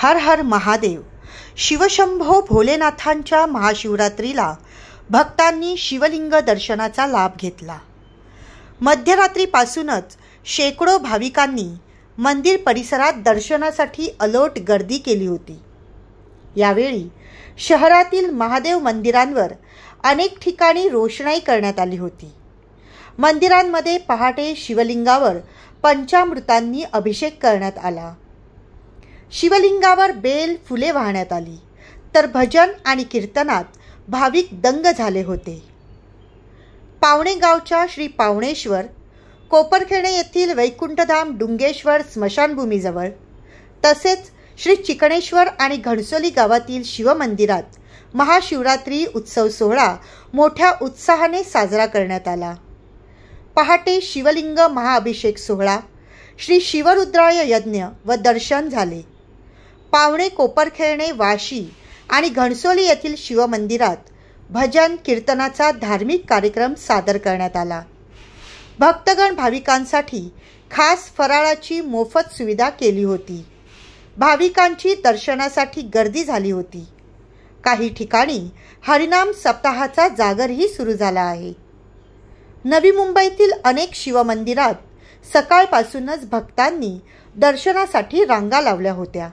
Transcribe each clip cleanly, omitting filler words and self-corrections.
हर हर महादेव. शिवशंभो भोलेनाथांच्या महाशिवरात्रीला भक्तांनी शिवलिंग दर्शनाचा लाभ घेतला. मध्यरात्रीपासूनच शेकडो भाविकांनी मंदिर परिसरात दर्शनासाठी अलोट गर्दी केली होती. यावेळी शहरातील महादेव मंदिरांवर अनेक ठिकाणी रोषणाई करण्यात आली होती. मंदिरांमध्ये पहाटे शिवलिंगावर पंचामृतांनी अभिषेक करण्यात आला. शिवलिंगावर बेल फुले वाहण्यात आली, तर भजन आणि कीर्तनात भाविक दंग झाले होते. पावणेगावच्या श्री पावणेश्वर, कोपरखेडे येथील वैकुंठधाम डुंगेश्वर स्मशानभूमीजवळ, तसेच श्री चिकणेश्वर आणि घणसोली गावातील शिवमंदिरात महाशिवरात्री उत्सव सोहळा मोठ्या उत्साहाने साजरा करण्यात आला. पहाटे शिवलिंग महाअभिषेक सोहळा, श्री शिवरुद्राय यज्ञ व दर्शन झाले. पावणे, कोपरखेडे, वाशी आणि घणसोली येथील शिवमंदिरात भजन कीर्तनाचा धार्मिक कार्यक्रम सादर करण्यात आला. भक्तगण भाविकांसाठी खास फराळाची मोफत सुविधा केली होती. भाविकांची दर्शनासाठी गर्दी झाली होती. काही ठिकाणी हरिनाम सप्ताहाचा जागरही सुरू झाला आहे. नवी मुंबईतील अनेक शिवमंदिरात सकाळपासूनच भक्तांनी दर्शनासाठी रांगा लावल्या होत्या.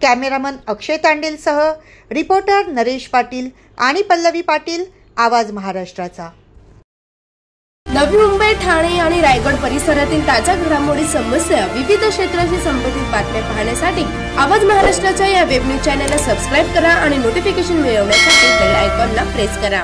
कॅमेरामन अक्षय तांडेलसह रिपोर्टर नरेश पाटील आणि पल्लवी पाटील, आवाज महाराष्ट्राचा। नवी मुंबई, ठाणे आणि रायगड परिसरातील ताज्या घडामोडी, समस्या, विविध क्षेत्राशी संबंधित बातम्या पाहण्यासाठी आवाज महाराष्ट्राच्या या वेब न्यूज चॅनलला सबस्क्राइब करा आणि नोटिफिकेशन मिळवण्यासाठी बेल आयकॉनला प्रेस करा।